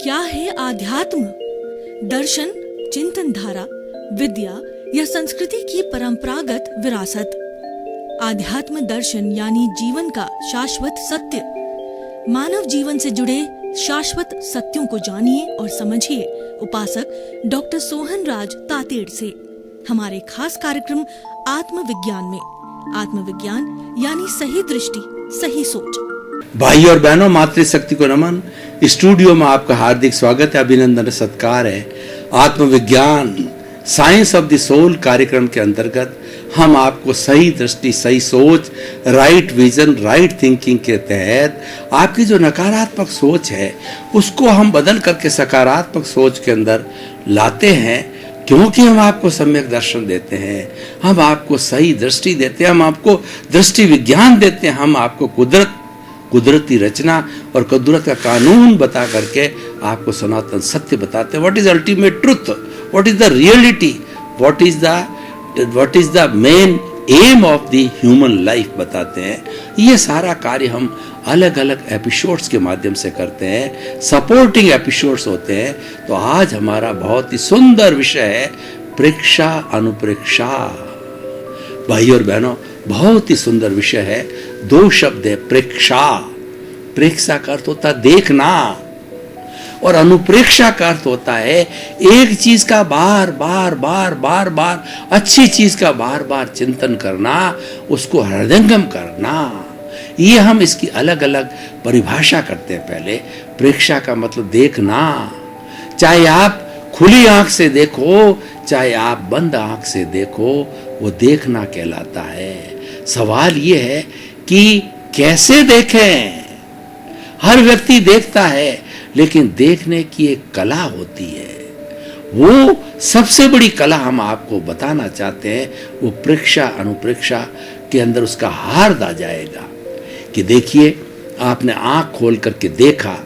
क्या है आध्यात्म? दर्शन, चिंतन धारा, विद्या या संस्कृति की परंपरागत विरासत। आध्यात्म दर्शन यानी जीवन का शाश्वत सत्य। मानव जीवन से जुड़े शाश्वत सत्यों को जानिए और समझिए उपासक डॉक्टर सोहन राज तातेड़ से हमारे खास कार्यक्रम आत्मविज्ञान में। आत्मविज्ञान यानी सही दृष्टि, सही सोच। भाई और बहनों, मातृशक्ति को नमन। स्टूडियो में आपका हार्दिक स्वागत है, अभिनंदन, सत्कार है। आत्मविज्ञान साइंस ऑफ द सोल कार्यक्रम के अंतर्गत हम आपको सही दृष्टि, सही सोच, राइट विजन, राइट थिंकिंग के तहत आपकी जो नकारात्मक सोच है उसको हम बदल करके सकारात्मक सोच के अंदर लाते हैं। क्योंकि हम आपको सम्यक दर्शन देते हैं, हम आपको सही दृष्टि देते हैं, हम आपको दृष्टि विज्ञान देते हैं, हम आपको कुदरती रचना और कुदरत का कानून बता करके आपको सनातन सत्य बताते हैं। What is ultimate truth, what is the reality, what is the main M of the human life बताते हैं। ये सारा कार्य हम अलग अलग एपिसोड्स के माध्यम से करते हैं, सपोर्टिंग एपिसोड्स होते हैं। तो आज हमारा बहुत ही सुंदर विषय है प्रेक्षा अनुप्रेक्षा। भाई और बहनों, बहुत ही सुंदर विषय है। दो शब्द है, प्रेक्षा। प्रेक्षा का अर्थ होता है देखना, और अनुप्रेक्षा का अर्थ होता है एक चीज का बार बार अच्छी चीज का बार बार चिंतन करना, उसको हृदयंगम करना। ये हम इसकी अलग अलग परिभाषा करते हैं। पहले प्रेक्षा का मतलब देखना, चाहे आप खुली आंख से देखो, चाहे आप बंद आंख से देखो, वो देखना कहलाता है। सवाल ये है कि कैसे देखें। हर व्यक्ति देखता है, लेकिन देखने की एक कला होती है। वो सबसे बड़ी कला हम आपको बताना चाहते हैं। वो प्रेक्षा अनुप्रेक्षा के अंदर उसका हार आ जाएगा कि देखिए, आपने आंख खोल करके देखा,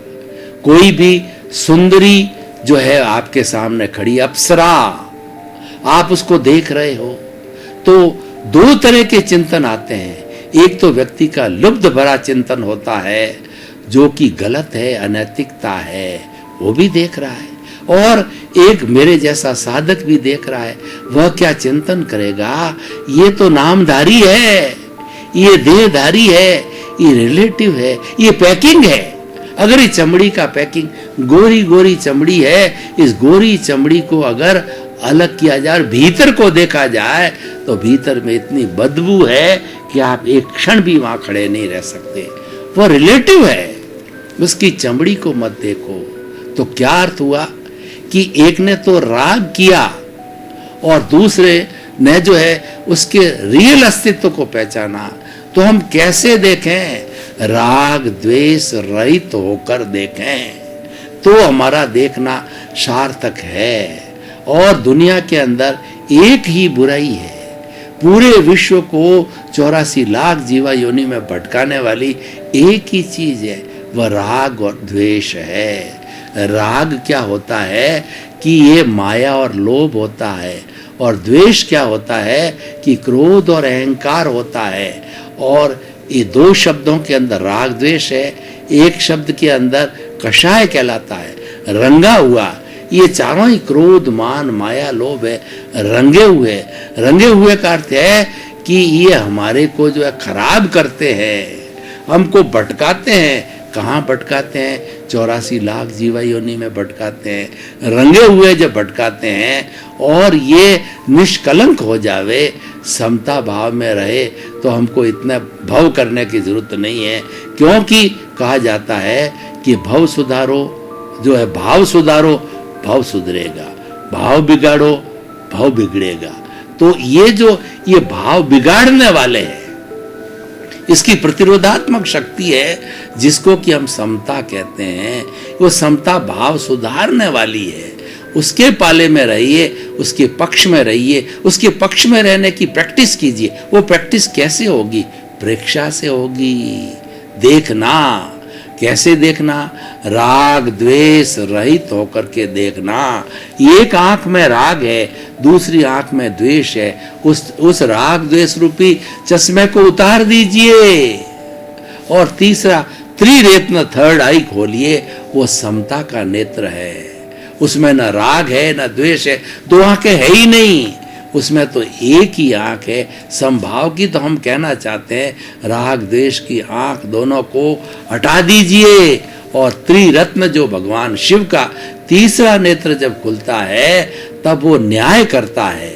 कोई भी सुंदरी जो है आपके सामने खड़ी अप्सरा, आप उसको देख रहे हो, तो दो तरह के चिंतन आते हैं। एक तो व्यक्ति का लुब्ध भरा चिंतन होता है, जो कि गलत है, अनैतिकता है, वो भी देख रहा है। और एक मेरे जैसा साधक भी देख रहा है। वह क्या चिंतन करेगा, ये तो नामधारी है, ये देहधारी है, ये रिलेटिव है, ये पैकिंग है। अगर ये चमड़ी का पैकिंग, गोरी गोरी चमड़ी है, इस गोरी चमड़ी को अगर अलग किया जाए, भीतर को देखा जाए, तो भीतर में इतनी बदबू है कि आप एक क्षण भी वहां खड़े नहीं रह सकते। वो रिलेटिव है, उसकी चमड़ी को मत देखो। तो क्या अर्थ हुआ कि एक ने तो राग किया और दूसरे ने जो है उसके रियल अस्तित्व को पहचाना। तो हम कैसे देखें? राग द्वेष रहित होकर देखें, तो हमारा देखना सार्थक है। और दुनिया के अंदर एक ही बुराई है, पूरे विश्व को 84 लाख जीवा योनि में भटकाने वाली एक ही चीज है, वह राग और द्वेष है। राग क्या होता है कि ये माया और लोभ होता है, और द्वेष क्या होता है कि क्रोध और अहंकार होता है। और ये दो शब्दों के अंदर राग द्वेष है, एक शब्द के अंदर कषाय कहलाता है, रंगा हुआ। ये चारों ही क्रोध, मान, माया, लोभ है, रंगे हुए। रंगे हुए का अर्थ है कि ये हमारे को जो है खराब करते हैं, हमको भटकाते हैं। कहाँ भटकाते हैं? 84 लाख जीवा योनि में भटकाते हैं। रंगे हुए जब भटकाते हैं और ये निष्कलंक हो जावे, समता भाव में रहे, तो हमको इतना भव करने की जरूरत नहीं है। क्योंकि कहा जाता है कि भव सुधारो, जो है भाव सुधारो, भाव सुधरेगा, भाव बिगाड़ो, भाव बिगड़ेगा। तो ये भाव बिगाड़ने वाले हैं, इसकी प्रतिरोधात्मक शक्ति है, जिसको कि हम समता कहते हैं। वो समता भाव सुधारने वाली है। उसके पाले में रहिए, उसके पक्ष में रहिए, उसके पक्ष में रहने की प्रैक्टिस कीजिए। वो प्रैक्टिस कैसे होगी? प्रेक्षा से होगी। देखना, कैसे देखना? राग द्वेष रहित होकर के देखना। एक आंख में राग है, दूसरी आंख में द्वेष है। उस राग द्वेष रूपी चश्मे को उतार दीजिए। और तीसरा त्रिरेत्न थर्ड आई खोलिए, वो समता का नेत्र है। उसमें न राग है न द्वेष है, दो आंखें है ही नहीं, उसमें तो एक ही आंख है समभाव की। तो हम कहना चाहते हैं राग द्वेष की आंख दोनों को हटा दीजिए, और त्रिरत्न जो भगवान शिव का तीसरा नेत्र जब खुलता है तब वो न्याय करता है।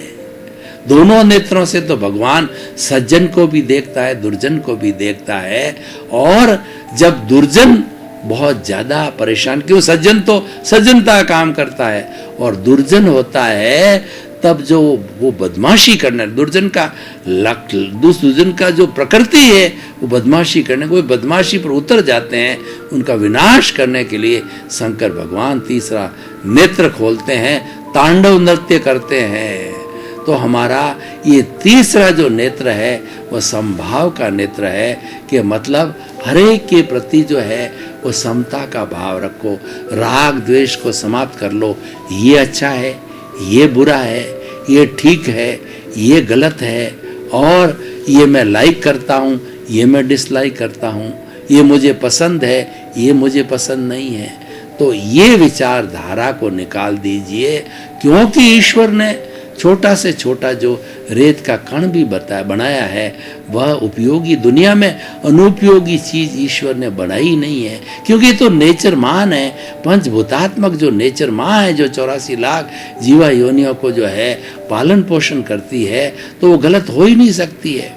दोनों नेत्रों से तो भगवान सज्जन को भी देखता है, दुर्जन को भी देखता है। और जब दुर्जन बहुत ज्यादा परेशान, क्यों, सज्जन तो सज्जनता का काम करता है, और दुर्जन होता है तब जो वो बदमाशी करना, दुर्जन का दुर्जन का जो प्रकृति है वो बदमाशी करने को, बदमाशी पर उतर जाते हैं। उनका विनाश करने के लिए शंकर भगवान तीसरा नेत्र खोलते हैं, तांडव नृत्य करते हैं। तो हमारा ये तीसरा जो नेत्र है वो समभाव का नेत्र है, कि मतलब हरेक के प्रति जो है वो समता का भाव रखो, राग द्वेष को समाप्त कर लो। ये अच्छा है, ये बुरा है, ये ठीक है, ये गलत है, और ये मैं लाइक करता हूँ, ये मैं डिसलाइक करता हूँ, ये मुझे पसंद है, ये मुझे पसंद नहीं है। तो ये विचारधारा को निकाल दीजिए, क्योंकि ईश्वर ने छोटा से छोटा जो रेत का कण भी बनाया है वह उपयोगी, दुनिया में अनुपयोगी चीज ईश्वर ने बनाई नहीं है, क्योंकि तो नेचर मान है, पंचभूतात्मक जो नेचर माँ है, जो 84 लाख जीवा योनियों को जो है पालन पोषण करती है, तो वो गलत हो ही नहीं सकती है।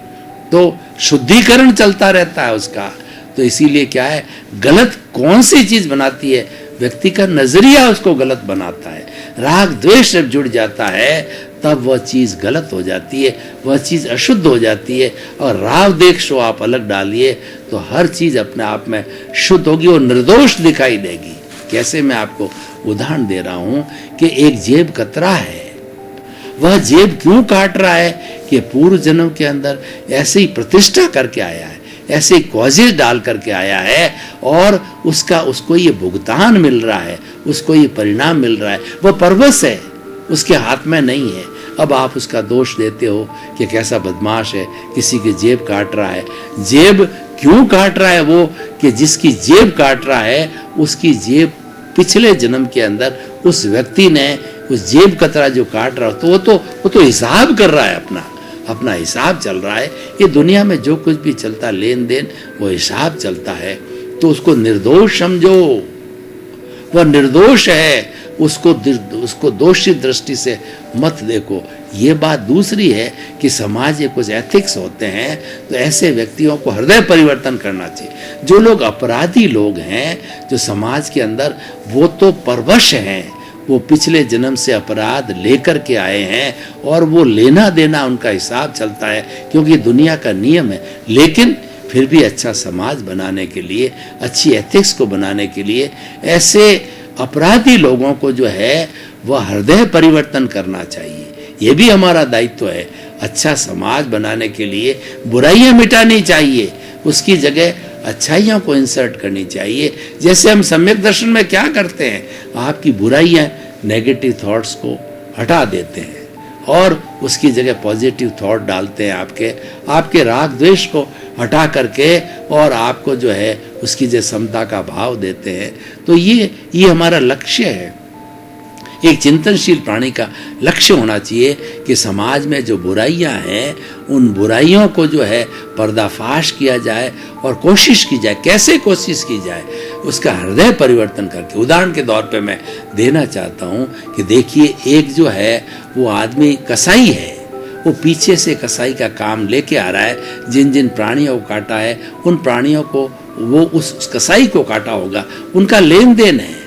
तो शुद्धिकरण चलता रहता है उसका। तो इसीलिए क्या है, गलत कौन सी चीज बनाती है, व्यक्ति का नजरिया उसको गलत बनाता है। राग द्वेष जब जुड़ जाता है तब वह चीज गलत हो जाती है, वह चीज अशुद्ध हो जाती है। और राग द्वेष को आप अलग डालिए तो हर चीज अपने आप में शुद्ध होगी और निर्दोष दिखाई देगी। कैसे, मैं आपको उदाहरण दे रहा हूं कि एक जेब कतरा है, वह जेब क्यों काट रहा है कि पूर्व जन्म के अंदर ऐसे ही प्रतिष्ठा करके आया है, ऐसे कॉजेज डाल करके आया है, और उसको ये भुगतान मिल रहा है, उसको ये परिणाम मिल रहा है। वह परवश है, उसके हाथ में नहीं है। अब आप उसका दोष देते हो कि कैसा बदमाश है, किसी की जेब काट रहा है। जेब क्यों काट रहा है वो, कि जिसकी जेब काट रहा है उसकी जेब पिछले जन्म के अंदर उस व्यक्ति ने उस जेब कतरा जो काट रहा, तो वो तो हिसाब कर रहा है, अपना हिसाब चल रहा है। ये दुनिया में जो कुछ भी चलता, लेन देन, वो हिसाब चलता है। तो उसको निर्दोष समझो, वह निर्दोष है, उसको दोषी दृष्टि से मत देखो। ये बात दूसरी है कि समाज में कुछ एथिक्स होते हैं, तो ऐसे व्यक्तियों को हृदय परिवर्तन करना चाहिए। जो लोग अपराधी लोग हैं जो समाज के अंदर, वो तो परवश हैं, वो पिछले जन्म से अपराध लेकर के आए हैं, और वो लेना देना उनका हिसाब चलता है, क्योंकि दुनिया का नियम है। लेकिन फिर भी अच्छा समाज बनाने के लिए, अच्छी एथिक्स को बनाने के लिए ऐसे अपराधी लोगों को जो है वह हृदय परिवर्तन करना चाहिए। ये भी हमारा दायित्व है। अच्छा समाज बनाने के लिए बुराइयां मिटानी चाहिए, उसकी जगह अच्छाइयों को इंसर्ट करनी चाहिए। जैसे हम सम्यक दर्शन में क्या करते हैं, आपकी बुराइयां, नेगेटिव थॉट्स को हटा देते हैं और उसकी जगह पॉजिटिव थॉट डालते हैं। आपके राग द्वेष को हटा करके और आपको जो है उसकी जो समता का भाव देते हैं। तो ये हमारा लक्ष्य है। एक चिंतनशील प्राणी का लक्ष्य होना चाहिए कि समाज में जो बुराइयां हैं उन बुराइयों को जो है पर्दाफाश किया जाए और कोशिश की जाए। कैसे कोशिश की जाए, उसका हृदय परिवर्तन करके। उदाहरण के तौर पे मैं देना चाहता हूँ कि देखिए, एक जो है वो आदमी कसाई है, वो पीछे से कसाई का काम लेके आ रहा है। जिन जिन प्राणियों को काटा है उन प्राणियों को वो उस कसाई को काटा होगा, उनका लेन देन है,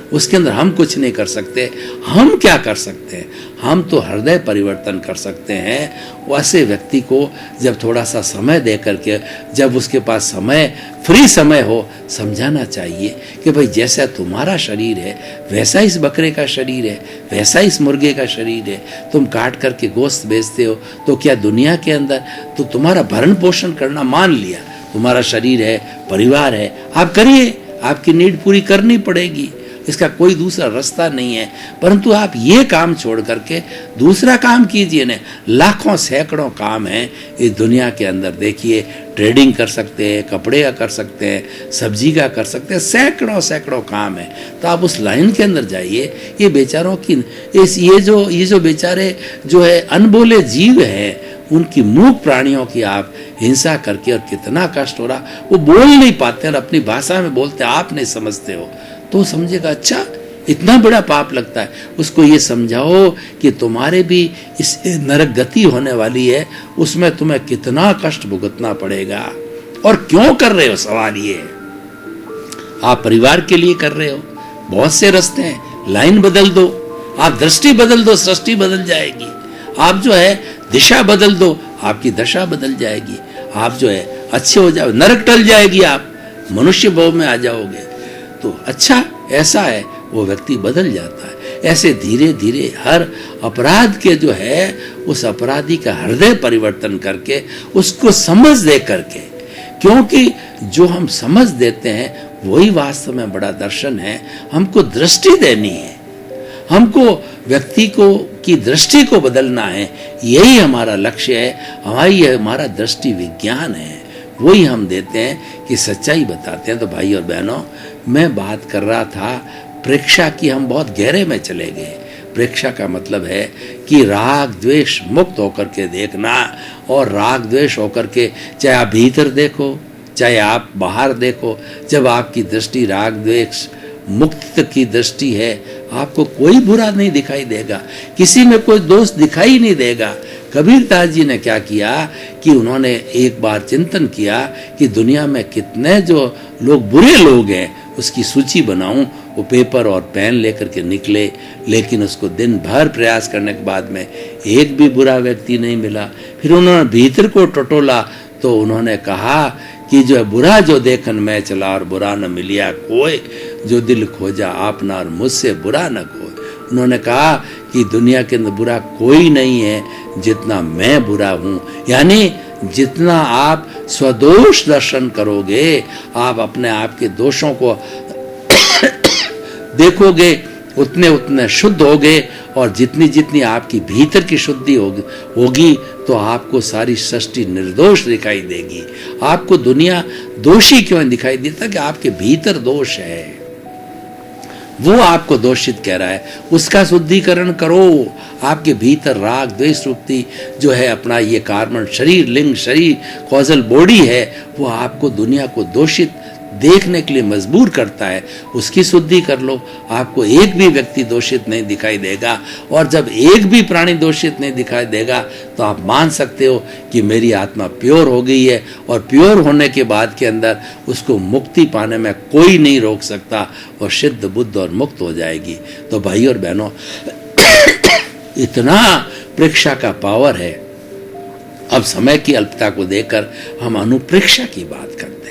उसके अंदर हम कुछ नहीं कर सकते। हम क्या कर सकते हैं, हम तो हृदय परिवर्तन कर सकते हैं। वैसे व्यक्ति को जब थोड़ा सा समय दे करके, जब उसके पास समय, फ्री समय हो, समझाना चाहिए कि भाई जैसा तुम्हारा शरीर है वैसा इस बकरे का शरीर है, वैसा इस मुर्गे का शरीर है। तुम काट करके गोश्त बेचते हो तो क्या दुनिया के अंदर तो तुम्हारा भरण पोषण करना मान लिया, तुम्हारा शरीर है, परिवार है, आप करिए, आपकी नीड पूरी करनी पड़ेगी। इसका कोई दूसरा रास्ता नहीं है। परंतु आप ये काम छोड़ करके दूसरा काम कीजिए ना। लाखों सैकड़ों काम हैं इस दुनिया के अंदर। देखिए, ट्रेडिंग कर सकते हैं, कपड़े का कर सकते हैं, सब्जी का कर सकते हैं, सैकड़ों सैकड़ों काम है। तो आप उस लाइन के अंदर जाइए। ये बेचारों की ये जो बेचारे जो है अनबोले जीव हैं, उनकी मूक प्राणियों की आप हिंसा करके, और कितना कष्ट हो रहा, वो बोल नहीं पाते और अपनी भाषा में बोलते, आप नहीं समझते हो तो समझेगा अच्छा इतना बड़ा पाप लगता है। उसको ये समझाओ कि तुम्हारे भी इस नरक गति होने वाली है, उसमें तुम्हें कितना कष्ट भुगतना पड़ेगा और क्यों कर रहे हो। सवाल ये है, आप परिवार के लिए कर रहे हो, बहुत से रास्ते हैं। लाइन बदल दो, आप दृष्टि बदल दो, सृष्टि बदल जाएगी। आप जो है दिशा बदल दो, आपकी दशा बदल जाएगी। आप जो है अच्छे हो जाओ, नरक टल जाएगी, आप मनुष्य भाव में आ जाओगे। तो अच्छा ऐसा है, वो व्यक्ति बदल जाता है। ऐसे धीरे धीरे हर अपराध के जो है उस अपराधी का हृदय परिवर्तन करके, उसको समझ दे करके, क्योंकि जो हम समझ देते हैं वही वास्तव में बड़ा दर्शन है। हमको दृष्टि देनी है, हमको व्यक्ति को की दृष्टि को बदलना है। यही हमारा लक्ष्य है, हमारा दृष्टि विज्ञान है। वही हम देते हैं कि सच्चाई बताते हैं। तो भाई और बहनों, मैं बात कर रहा था प्रेक्षा की। हम बहुत गहरे में चले गए। प्रेक्षा का मतलब है कि राग द्वेष मुक्त होकर के देखना। और राग द्वेष होकर के, चाहे आप भीतर देखो चाहे आप बाहर देखो, जब आपकी दृष्टि राग द्वेष मुक्त की दृष्टि है, आपको कोई बुरा नहीं दिखाई देगा, किसी में कोई दोष दिखाई नहीं देगा। कबीरदास जी ने क्या किया कि उन्होंने एक बार चिंतन किया कि दुनिया में कितने जो लोग बुरे लोग हैं उसकी सूची बनाऊं। वो पेपर और पेन लेकर के निकले, लेकिन उसको दिन भर प्रयास करने के बाद में एक भी बुरा व्यक्ति नहीं मिला। फिर उन्होंने भीतर को टटोला तो उन्होंने कहा कि जो है बुरा जो देखन मैं चला और बुरा न मिलिया कोई, जो दिल खोजा आपना और मुझसे बुरा न कोई। उन्होंने कहा कि दुनिया के अंदर बुरा कोई नहीं है जितना मैं बुरा हूँ। यानी जितना आप स्वदोष दर्शन करोगे, आप अपने आप के दोषों को देखोगे, उतने उतने शुद्ध होगे। और जितनी जितनी आपकी भीतर की शुद्धि होगी तो आपको सारी सृष्टि निर्दोष दिखाई देगी। आपको दुनिया दोषी क्यों दिखाई देता? कि आपके भीतर दोष है, वो आपको दोषित कह रहा है, उसका शुद्धिकरण करो। आपके भीतर राग द्वेष रूपी जो है अपना ये कार्बन शरीर, लिंग शरीर, कॉजल बॉडी है, वो आपको दुनिया को दोषित देखने के लिए मजबूर करता है। उसकी शुद्धि कर लो, आपको एक भी व्यक्ति दोषित नहीं दिखाई देगा। और जब एक भी प्राणी दोषित नहीं दिखाई देगा तो आप मान सकते हो कि मेरी आत्मा प्योर हो गई है। और प्योर होने के बाद के अंदर उसको मुक्ति पाने में कोई नहीं रोक सकता, और सिद्ध बुद्ध और मुक्त हो जाएगी। तो भाई और बहनों, इतना प्रेक्षा का पावर है। अब समय की अल्पता को देखकर हम अनुप्रेक्षा की बात करते हैं।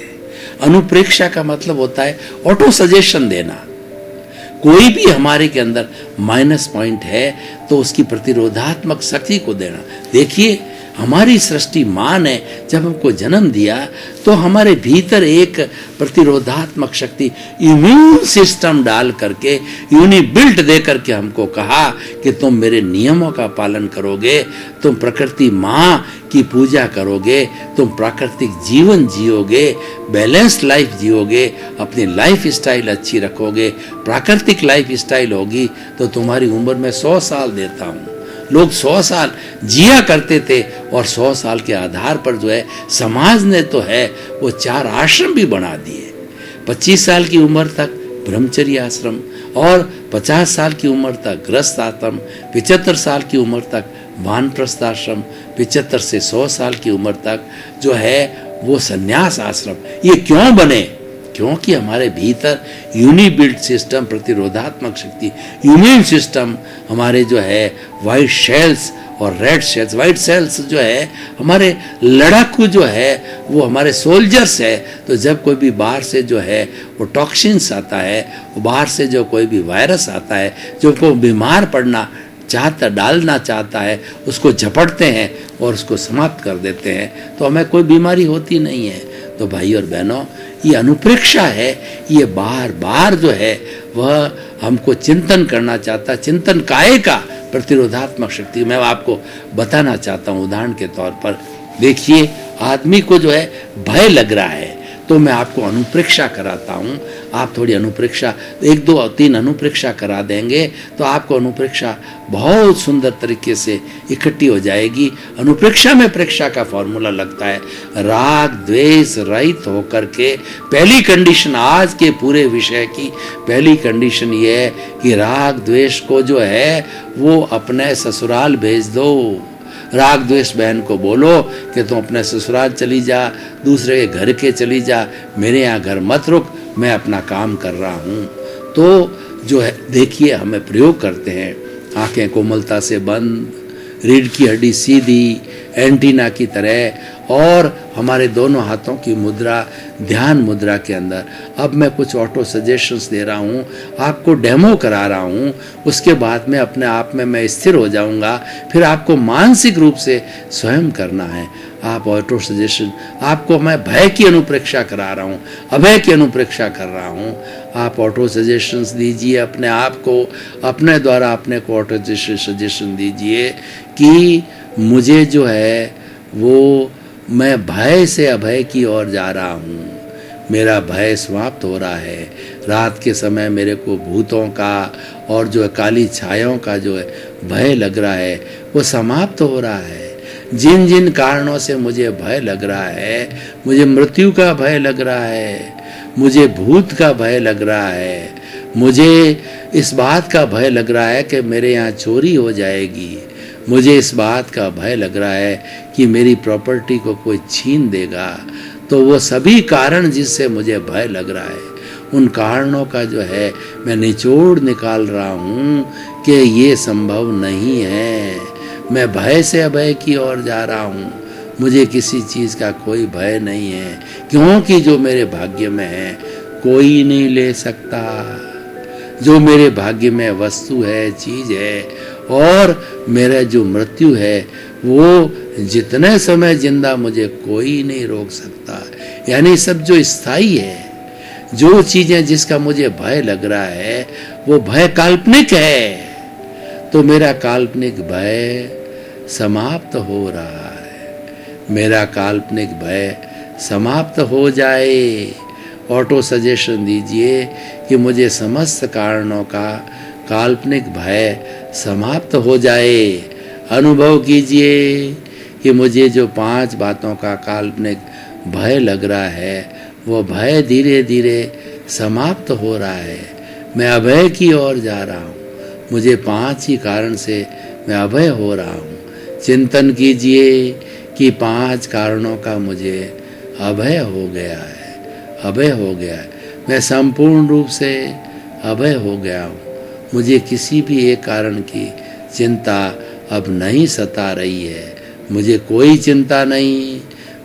अनुप्रेक्षा का मतलब होता है ऑटो सजेशन देना। कोई भी हमारे के अंदर माइनस पॉइंट है तो उसकी प्रतिरोधात्मक शक्ति को देना। देखिए, हमारी सृष्टि मां ने जब हमको जन्म दिया तो हमारे भीतर एक प्रतिरोधात्मक शक्ति, इम्यून सिस्टम डाल करके, यूनिबिल्ट दे करके हमको कहा कि तुम मेरे नियमों का पालन करोगे, तुम प्रकृति मां की पूजा करोगे, तुम प्राकृतिक जीवन जियोगे, बैलेंस्ड लाइफ जियोगे, अपनी लाइफ स्टाइल अच्छी रखोगे, प्राकृतिक लाइफ स्टाइल होगी तो तुम्हारी उम्र में 100 साल देता हूँ। लोग 100 साल जिया करते थे, और 100 साल के आधार पर जो है समाज ने तो है वो 4 आश्रम भी बना दिए। 25 साल की उम्र तक ब्रह्मचर्य आश्रम, और 50 साल की उम्र तक गृहस्थ आश्रम, 75 साल की उम्र तक वानप्रस्थ आश्रम, 75 से 100 साल की उम्र तक जो है वो संन्यास आश्रम। ये क्यों बने? क्योंकि हमारे भीतर यूनिबिल्ट सिस्टम, प्रतिरोधात्मक शक्ति, इम्यून सिस्टम, हमारे जो है वाइट सेल्स और रेड सेल्स, वाइट सेल्स जो है हमारे लड़ाकू जो है वो हमारे सोल्जर्स है। तो जब कोई भी बाहर से जो है वो टॉक्सिन्स आता है, बाहर से जो कोई भी वायरस आता है जो को बीमार पड़ना चाहता, डालना चाहता है, उसको झपटते हैं और उसको समाप्त कर देते हैं, तो हमें कोई बीमारी होती नहीं है। तो भाई और बहनों, ये अनुप्रेक्षा है, ये बार बार जो है वह हमको चिंतन करना चाहता है, चिंतन काय का प्रतिरोधात्मक शक्ति। मैं आपको बताना चाहता हूँ उदाहरण के तौर पर, देखिए आदमी को जो है भय लग रहा है, तो मैं आपको अनुप्रेक्षा कराता हूँ। आप थोड़ी अनुप्रेक्षा 1 2 3 अनुप्रेक्षा करा देंगे तो आपको अनुप्रेक्षा बहुत सुंदर तरीके से इकट्ठी हो जाएगी। अनुप्रेक्षा में प्रेक्षा का फॉर्मूला लगता है, राग द्वेष रहित होकर के। पहली कंडीशन आज के पूरे विषय की पहली कंडीशन ये है कि राग द्वेष को जो है वो अपने ससुराल भेज दो। राग द्वेष बहन को बोलो कि तुम अपने ससुराल चली जा, दूसरे के घर के चली जा, मेरे यहाँ घर मत रुक, मैं अपना काम कर रहा हूँ। तो जो है देखिए हमें प्रयोग करते हैं, आंखें कोमलता से बंद, रीढ़ की हड्डी सीधी एंटीना की तरह, और हमारे दोनों हाथों की मुद्रा ध्यान मुद्रा के अंदर। अब मैं कुछ ऑटो सजेशंस दे रहा हूँ, आपको डेमो करा रहा हूँ, उसके बाद में अपने आप में मैं स्थिर हो जाऊँगा, फिर आपको मानसिक रूप से स्वयं करना है। आप ऑटो सजेशन, आपको मैं भय की अनुप्रेक्षा करा रहा हूँ, अभय की अनुप्रेक्षा कर रहा हूँ। आप ऑटो सजेशंस दीजिए अपने आप को, अपने द्वारा अपने को ऑटो सजेशन दीजिए कि मुझे जो है वो मैं भय से अभय की ओर जा रहा हूँ, मेरा भय समाप्त हो रहा है। रात के समय मेरे को भूतों का और जो है काली छायाओं का जो है भय लग रहा है वो समाप्त हो रहा है। जिन जिन कारणों से मुझे भय लग रहा है, मुझे मृत्यु का भय लग रहा है, मुझे भूत का भय लग रहा है, मुझे इस बात का भय लग रहा है कि मेरे यहाँ चोरी हो जाएगी, मुझे इस बात का भय लग रहा है कि मेरी प्रॉपर्टी को कोई छीन देगा, तो वो सभी कारण जिससे मुझे भय लग रहा है, उन कारणों का जो है मैं निचोड़ निकाल रहा हूँ कि ये संभव नहीं है। मैं भय से अभय की ओर जा रहा हूँ, मुझे किसी चीज़ का कोई भय नहीं है, क्योंकि जो मेरे भाग्य में है कोई नहीं ले सकता। जो मेरे भाग्य में वस्तु है, चीज़ है, और मेरा जो मृत्यु है वो जितने समय जिंदा मुझे कोई नहीं रोक सकता। यानी सब जो स्थायी है, जो चीज़ें जिसका मुझे भय लग रहा है वो भय काल्पनिक है, तो मेरा काल्पनिक भय समाप्त हो रहा है, मेरा काल्पनिक भय समाप्त हो जाए। ऑटो सजेशन दीजिए कि मुझे समस्त कारणों का काल्पनिक भय समाप्त हो जाए। अनुभव कीजिए कि मुझे जो 5 बातों का काल्पनिक भय लग रहा है वो भय धीरे धीरे समाप्त हो रहा है। मैं अभय की ओर जा रहा हूँ, मुझे 5 ही कारण से मैं अभय हो रहा हूँ। चिंतन कीजिए कि 5 कारणों का मुझे अभय हो गया है, अभय हो गया है, मैं संपूर्ण रूप से अभय हो गया हूँ। मुझे किसी भी एक कारण की चिंता अब नहीं सता रही है, मुझे कोई चिंता नहीं,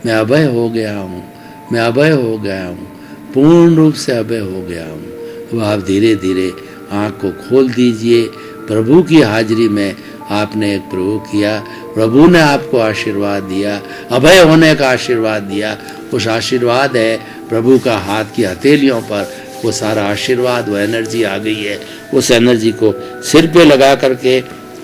मैं अभय हो गया हूँ, मैं अभय हो गया हूँ, पूर्ण रूप से अभय हो गया हूँ। अब आप धीरे धीरे आँख को खोल दीजिए। प्रभु की हाजिरी में आपने एक प्रभु किया, प्रभु ने आपको आशीर्वाद दिया, अभय होने का आशीर्वाद दिया। उस आशीर्वाद है प्रभु का हाथ की हथेलियों पर वो सारा आशीर्वाद, वो एनर्जी आ गई है। उस एनर्जी को सिर पे लगा करके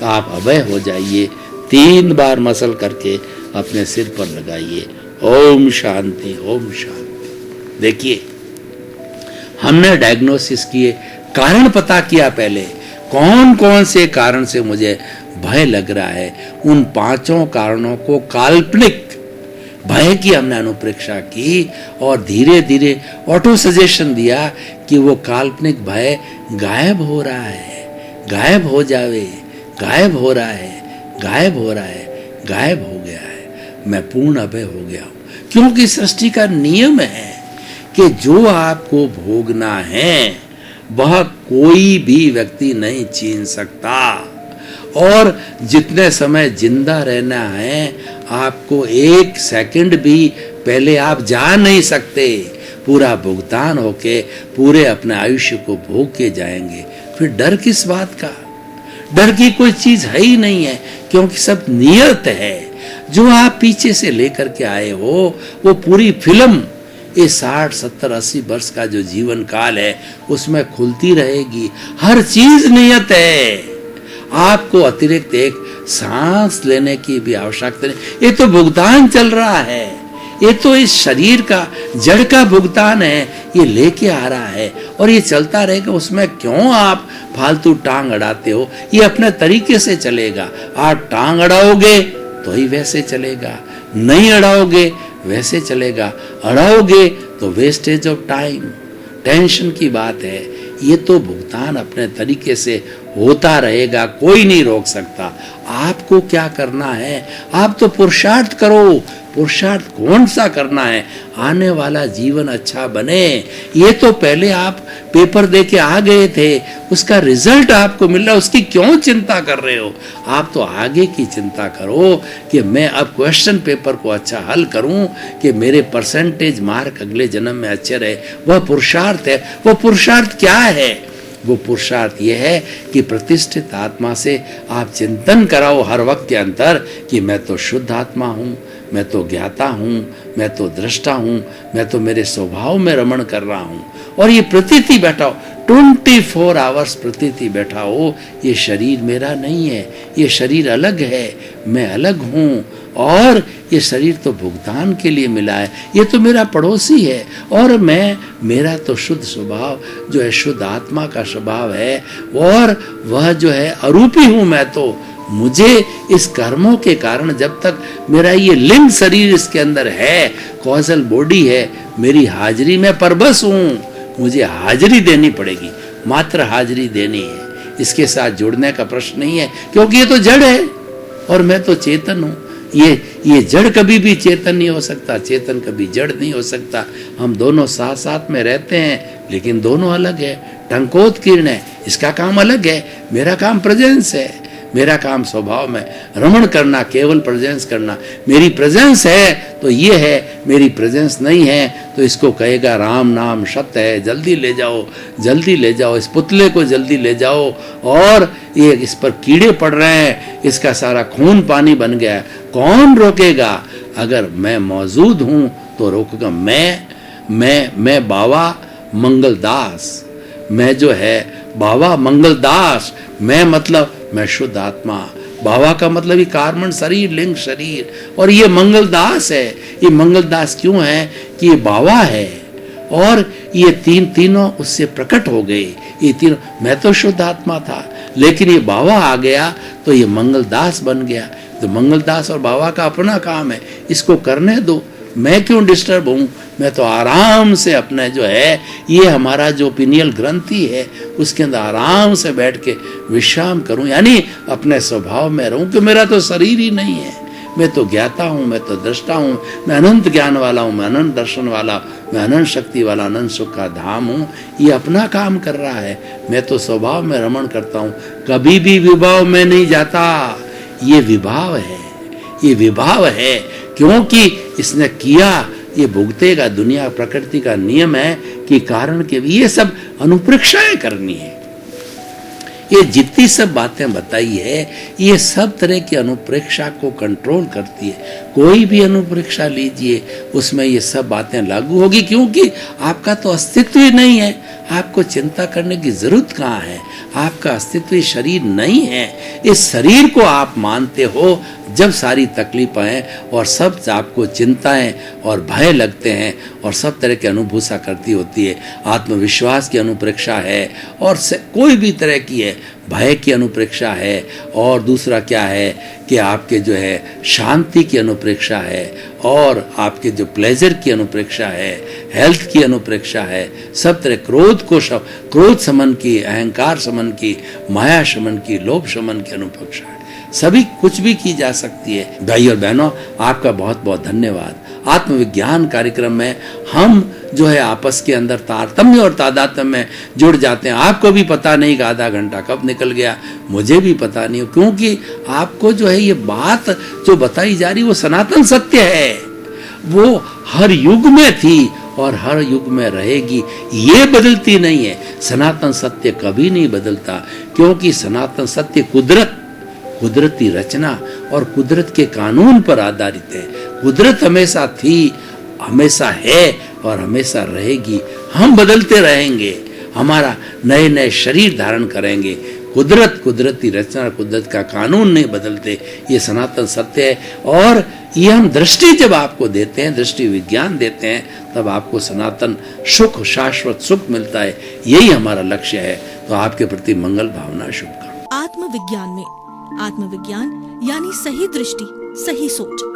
आप अभय हो जाइए। 3 बार मसल करके अपने सिर पर लगाइए। ओम शांति, ओम शांति। देखिए हमने डायग्नोसिस किए, कारण पता किया पहले, कौन कौन से कारण से मुझे भय लग रहा है। उन 5 कारणों को काल्पनिक भय की हमने अनुप्रेक्षा की और धीरे धीरे ऑटो सजेशन दिया कि वो काल्पनिक भय गायब हो रहा है, गायब हो जावे, गायब हो रहा है, गायब हो रहा है, गायब हो गया है। मैं पूर्ण अभय हो गया हूँ, क्योंकि सृष्टि का नियम है कि जो आपको भोगना है वह कोई भी व्यक्ति नहीं छीन सकता, और जितने समय जिंदा रहना है आपको 1 सेकंड भी पहले आप जा नहीं सकते। पूरा भुगतान होके पूरे अपने आयुष्य को भोग के जाएंगे। फिर डर किस बात का? डर की कोई चीज है ही नहीं है, क्योंकि सब नियत है। जो आप पीछे से लेकर के आए हो वो पूरी फिल्म ये 60, 70, 80 वर्ष का जो जीवन काल है उसमें खुलती रहेगी। हर चीज नियत है, आपको अतिरिक्त एक सांस लेने की भी आवश्यकता नहीं। ये तो भुगतान चल रहा है, ये तो इस शरीर का जड़ का भुगतान है, ये लेके आ रहा है और ये चलता रहेगा। उसमें क्यों आप फालतू टांग अड़ाते हो? ये अपने तरीके से चलेगा। आप टांग अड़ाओगे तो ही वैसे चलेगा, नहीं अड़ाओगे वैसे चलेगा। अड़ाओगे तो वेस्टेज ऑफ टाइम, टेंशन की बात है। ये तो भुगतान अपने तरीके से होता रहेगा, कोई नहीं रोक सकता। आपको क्या करना है? आप तो पुरुषार्थ करो। पुरुषार्थ कौन सा करना है? आने वाला जीवन अच्छा बने। ये तो पहले आप पेपर दे के आ गए थे, उसका रिजल्ट आपको मिल रहा है, उसकी क्यों चिंता कर रहे हो? आप तो आगे की चिंता करो कि मैं अब क्वेश्चन पेपर को अच्छा हल करूं, कि मेरे परसेंटेज मार्क अगले जन्म में अच्छे रहे। वह पुरुषार्थ है। वह पुरुषार्थ क्या है? वो पुरुषार्थ ये है कि प्रतिष्ठित आत्मा से आप चिंतन कराओ हर वक्त के अंतर कि मैं तो शुद्ध आत्मा हूँ, मैं तो ज्ञाता हूँ, मैं तो दृष्टा हूँ, मैं तो मेरे स्वभाव में रमण कर रहा हूँ। और ये प्रतीति बैठा हो, 24 आवर्स प्रतीति बैठा हो, ये शरीर मेरा नहीं है, ये शरीर अलग है, मैं अलग हूँ। और ये शरीर तो भुगतान के लिए मिला है, ये तो मेरा पड़ोसी है। और मेरा तो शुद्ध स्वभाव जो है, शुद्ध आत्मा का स्वभाव है, और वह जो है अरूपी हूँ मैं तो। मुझे इस कर्मों के कारण जब तक मेरा ये लिंग शरीर इसके अंदर है, कॉजल बॉडी है, मेरी हाजिरी में परबस हूँ। मुझे हाजिरी देनी पड़ेगी, मात्र हाजिरी देनी है। इसके साथ जुड़ने का प्रश्न नहीं है, क्योंकि ये तो जड़ है और मैं तो चेतन हूँ। ये जड़ कभी भी चेतन नहीं हो सकता, चेतन कभी जड़ नहीं हो सकता। हम दोनों साथ साथ में रहते हैं, लेकिन दोनों अलग है। टंकोत किरण है, इसका काम अलग है, मेरा काम प्रेजेंस है। मेरा काम स्वभाव में रमण करना, केवल प्रेजेंस करना। मेरी प्रेजेंस है तो ये है, मेरी प्रेजेंस नहीं है तो इसको कहेगा राम नाम सत्य है, जल्दी ले जाओ, जल्दी ले जाओ, इस पुतले को जल्दी ले जाओ। और ये इस पर कीड़े पड़ रहे हैं, इसका सारा खून पानी बन गया, कौन रोकेगा? अगर मैं मौजूद हूँ तो रोकेगा। मैं बाबा मंगलदास, मैं जो है बाबा मंगलदास, मैं मतलब मैं शुद्ध आत्मा। बाबा का मतलब ये कार्मण शरीर, लिंग शरीर, और ये मंगलदास है। ये मंगलदास क्यों है? कि ये बाबा है और ये तीनों उससे प्रकट हो गए। ये तीनों, मैं तो शुद्ध आत्मा था, लेकिन ये बाबा आ गया तो ये मंगलदास बन गया। तो मंगलदास और बाबा का अपना काम है, इसको करने दो। मैं क्यों डिस्टर्ब हूँ? मैं तो आराम से अपने जो है, ये हमारा जो पिनियल ग्रंथि है उसके अंदर आराम से बैठ के विश्राम करूं, यानी अपने स्वभाव में रहूं कि मेरा तो शरीर ही नहीं है। मैं तो ज्ञाता हूं, मैं तो दृष्टा हूं, मैं अनंत ज्ञान वाला हूं, मैं अनंत दर्शन वाला, मैं अनंत शक्ति वाला, अनंत सुख का धाम हूं। ये अपना काम कर रहा है, मैं तो स्वभाव में रमण करता हूं, कभी भी विभाव में नहीं जाता। ये विभाव है, ये विभाव है, क्योंकि इसने किया, ये भुगतेगा। दुनिया प्रकृति का नियम है कि कारण के ये सब अनुप्रेक्षाएं करनी है। ये जितनी सब बातें बताई है, ये सब तरह की अनुप्रेक्षा को कंट्रोल करती है। कोई भी अनुप्रेक्षा लीजिए, उसमें ये सब बातें लागू होगी, क्योंकि आपका तो अस्तित्व ही नहीं है। आपको चिंता करने की जरूरत कहाँ है? आपका अस्तित्व शरीर नहीं है। इस शरीर को आप मानते हो जब सारी तकलीफें हैं और सब आपको चिंताएं और भय लगते हैं और सब तरह की अनुभूसा करती होती है। आत्मविश्वास की अनुप्रेक्षा है और कोई भी तरह की है, भय की अनुप्रेक्षा है। और दूसरा क्या है कि आपके जो है शांति की अनुप्रेक्षा है, और आपके जो प्लेजर की अनुप्रेक्षा है, हेल्थ की अनुप्रेक्षा है, सब तरह क्रोध शमन की, अहंकार शमन की, माया शमन की, लोभ शमन की अनुप्रेक्षा है। सभी कुछ भी की जा सकती है। भाई और बहनों, आपका बहुत बहुत धन्यवाद। आत्मविज्ञान कार्यक्रम में हम जो है आपस के अंदर तारतम्य और तादात्म्य में जुड़ जाते हैं। आपको भी पता नहीं कि आधा घंटा कब निकल गया, मुझे भी पता नहीं, क्योंकि आपको जो है ये बात जो बताई जा रही वो सनातन सत्य है। वो हर युग में थी और हर युग में रहेगी, ये बदलती नहीं है। सनातन सत्य कभी नहीं बदलता, क्योंकि सनातन सत्य कुदरती रचना और कुदरत के कानून पर आधारित है। कुदरत हमेशा थी, हमेशा है और हमेशा रहेगी। हम बदलते रहेंगे, हमारा नए नए शरीर धारण करेंगे। कुदरती रचना, कुदरत का कानून नहीं बदलते, ये सनातन सत्य है। और ये हम दृष्टि जब आपको देते हैं, दृष्टि विज्ञान देते हैं, तब आपको सनातन सुख, शाश्वत सुख मिलता है। यही हमारा लक्ष्य है। तो आपके प्रति मंगल भावना, शुभकामना। आत्मविज्ञान में आत्मविज्ञान यानी सही दृष्टि, सही सोच।